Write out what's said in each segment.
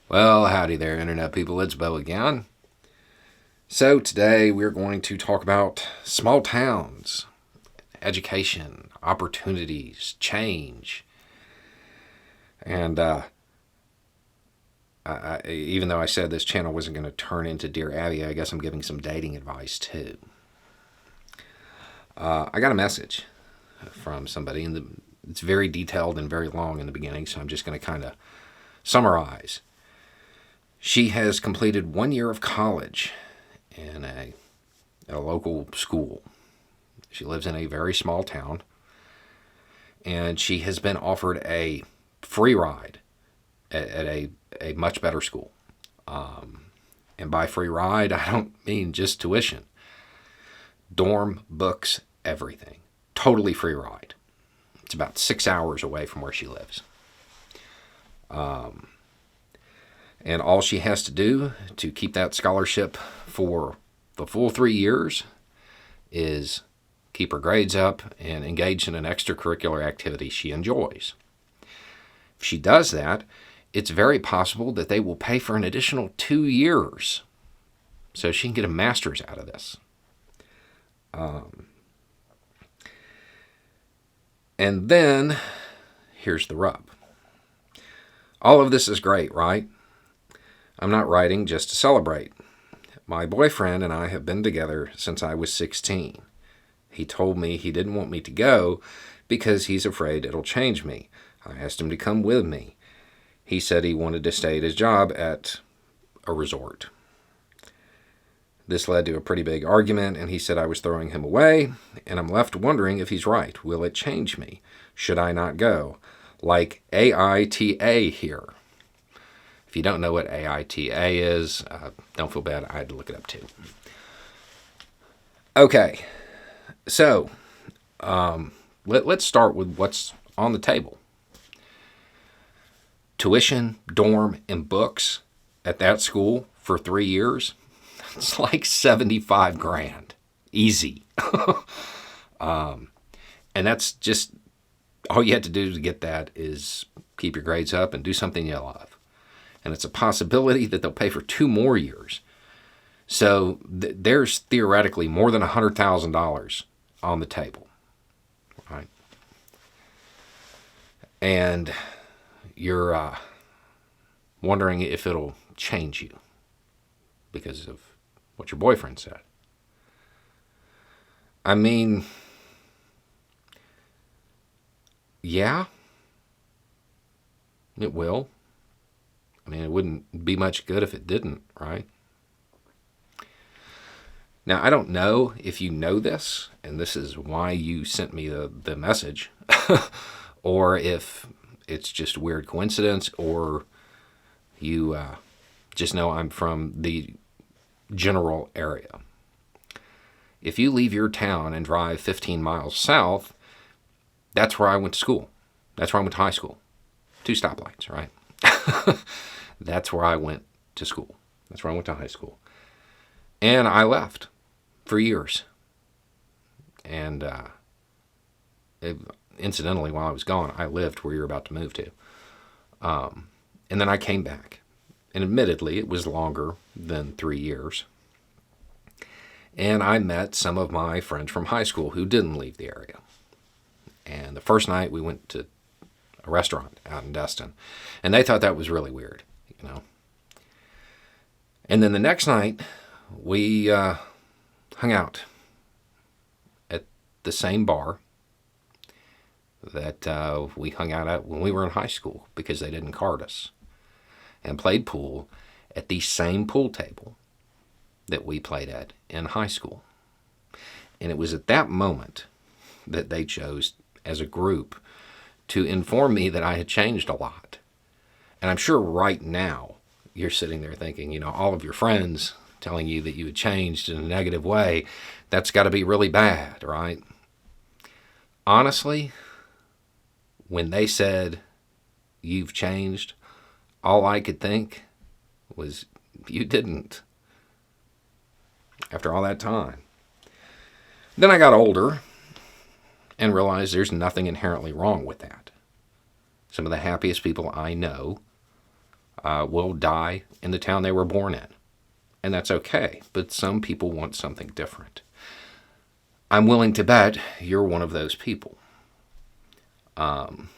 Well, howdy there, Internet people. It's Bo again. So, today we're going to talk about small towns, education, opportunities, change. And even though I said this channel wasn't going to turn into Dear Abby, I guess I'm giving some dating advice too. I got a message from somebody, and it's very detailed and very long in the beginning, so I'm just going to kind of summarize. She has completed 1 year of college in a local school. She lives in a very small town, and she has been offered a free ride at a much better school. And by free ride, I don't mean just tuition. Dorm, books, everything. Totally free ride. It's about 6 hours away from where she lives. And all she has to do to keep that scholarship for the full 3 years is keep her grades up and engage in an extracurricular activity she enjoys. If she does that, it's very possible that they will pay for an additional 2 years so she can get a master's out of this. And then, here's the rub. All of this is great, right? I'm not writing just to celebrate. My boyfriend and I have been together since I was 16. He told me he didn't want me to go because he's afraid it'll change me. I asked him to come with me. He said he wanted to stay at his job at a resort. This led to a pretty big argument, and he said I was throwing him away, and I'm left wondering if he's right. Will it change me? Should I not go? Like AITA here. If you don't know what AITA is, don't feel bad. I had to look it up too. Okay, so let's start with what's on the table. Tuition, dorm, and books at that school for 3 years, it's like 75 grand. Easy. And that's just, all you have to do to get that is keep your grades up and do something you love. And it's a possibility that they'll pay for 2 more years. So there's theoretically more than $100,000 on the table, right? And you're wondering if it'll change you because of what your boyfriend said. I mean, yeah, it will. I mean, it wouldn't be much good if it didn't, right? Now, I don't know if you know this, and this is why you sent me the message, or if it's just weird coincidence, or you just know I'm from the general area. If you leave your town and drive 15 miles south, that's where I went to school. That's where I went to high school. 2 stoplights, right? That's where I went to school. That's where I went to high school. And I left for years. And incidentally, while I was gone, I lived where you're about to move to. And then I came back. And admittedly, it was longer than 3 years. And I met some of my friends from high school who didn't leave the area. And the first night we went to a restaurant out in Destin. And they thought that was really weird, you know. And then the next night, we hung out at the same bar that we hung out at when we were in high school because they didn't card us. And played pool at the same pool table that we played at in high school. And it was at that moment that they chose, as a group, to inform me that I had changed a lot. And I'm sure right now you're sitting there thinking, you know, all of your friends telling you that you had changed in a negative way, that's got to be really bad, right? Honestly, when they said, you've changed, all I could think was, you didn't. After all that time. Then I got older and realized there's nothing inherently wrong with that. Some of the happiest people I know will die in the town they were born in. And that's okay. But some people want something different. I'm willing to bet you're one of those people.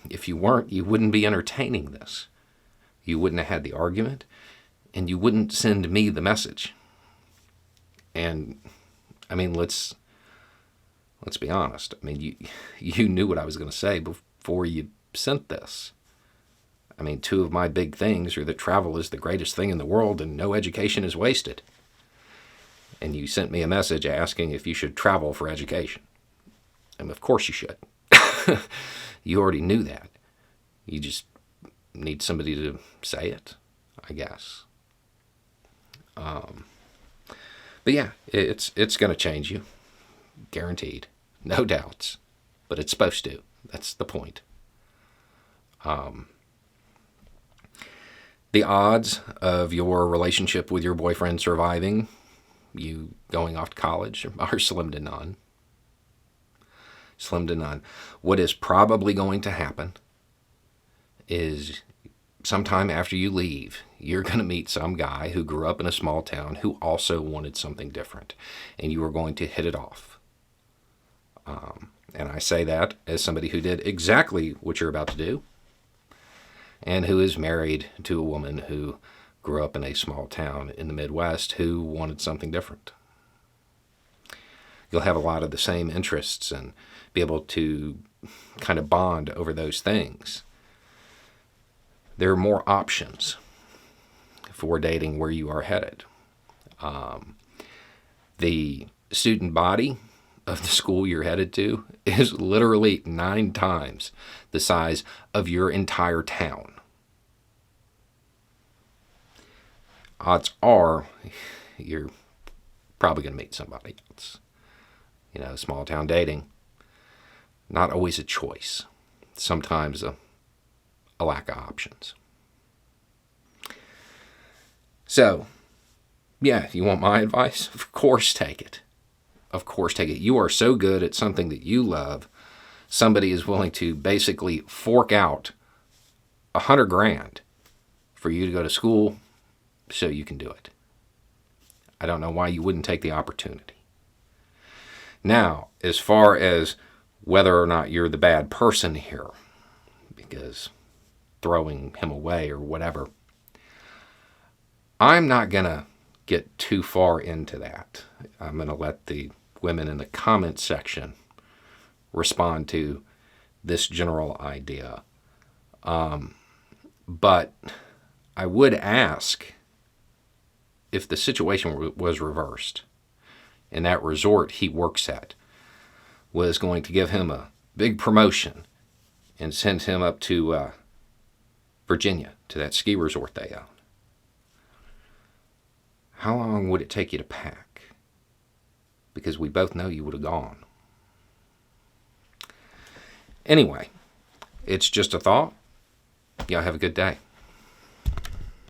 If you weren't, you wouldn't be entertaining this. You wouldn't have had the argument, and you wouldn't send me the message. And I mean, let's be honest. I mean, you knew what I was going to say before you sent this. I mean, two of my big things are that travel is the greatest thing in the world and no education is wasted. And you sent me a message asking if you should travel for education. And of course you should. You already knew that. You just need somebody to say it, I guess. But yeah, it's going to change you. Guaranteed. No doubts. But it's supposed to. That's the point. The odds of your relationship with your boyfriend surviving, you going off to college, are slim to none. Slim to none. What is probably going to happen is sometime after you leave, you're going to meet some guy who grew up in a small town who also wanted something different, and you are going to hit it off. And I say that as somebody who did exactly what you're about to do, and who is married to a woman who grew up in a small town in the Midwest who wanted something different. You'll have a lot of the same interests and be able to kind of bond over those things. There are more options for dating where you are headed. The student body of the school you're headed to is literally 9 times the size of your entire town. Odds are you're probably going to meet somebody else. You know, small town dating, not always a choice. Sometimes a lack of options. So, yeah, you want my advice? Of course take it. Of course take it. You are so good at something that you love, somebody is willing to basically fork out $100,000 for you to go to school so you can do it. I don't know why you wouldn't take the opportunity. Now, as far as whether or not you're the bad person here, because throwing him away or whatever, I'm not going to get too far into that. I'm going to let the women in the comments section respond to this general idea. But I would ask if the situation was reversed and that resort he works at was going to give him a big promotion and send him up to Virginia, to that ski resort they own. How long would it take you to pack? Because we both know you would have gone. Anyway, it's just a thought. Y'all have a good day.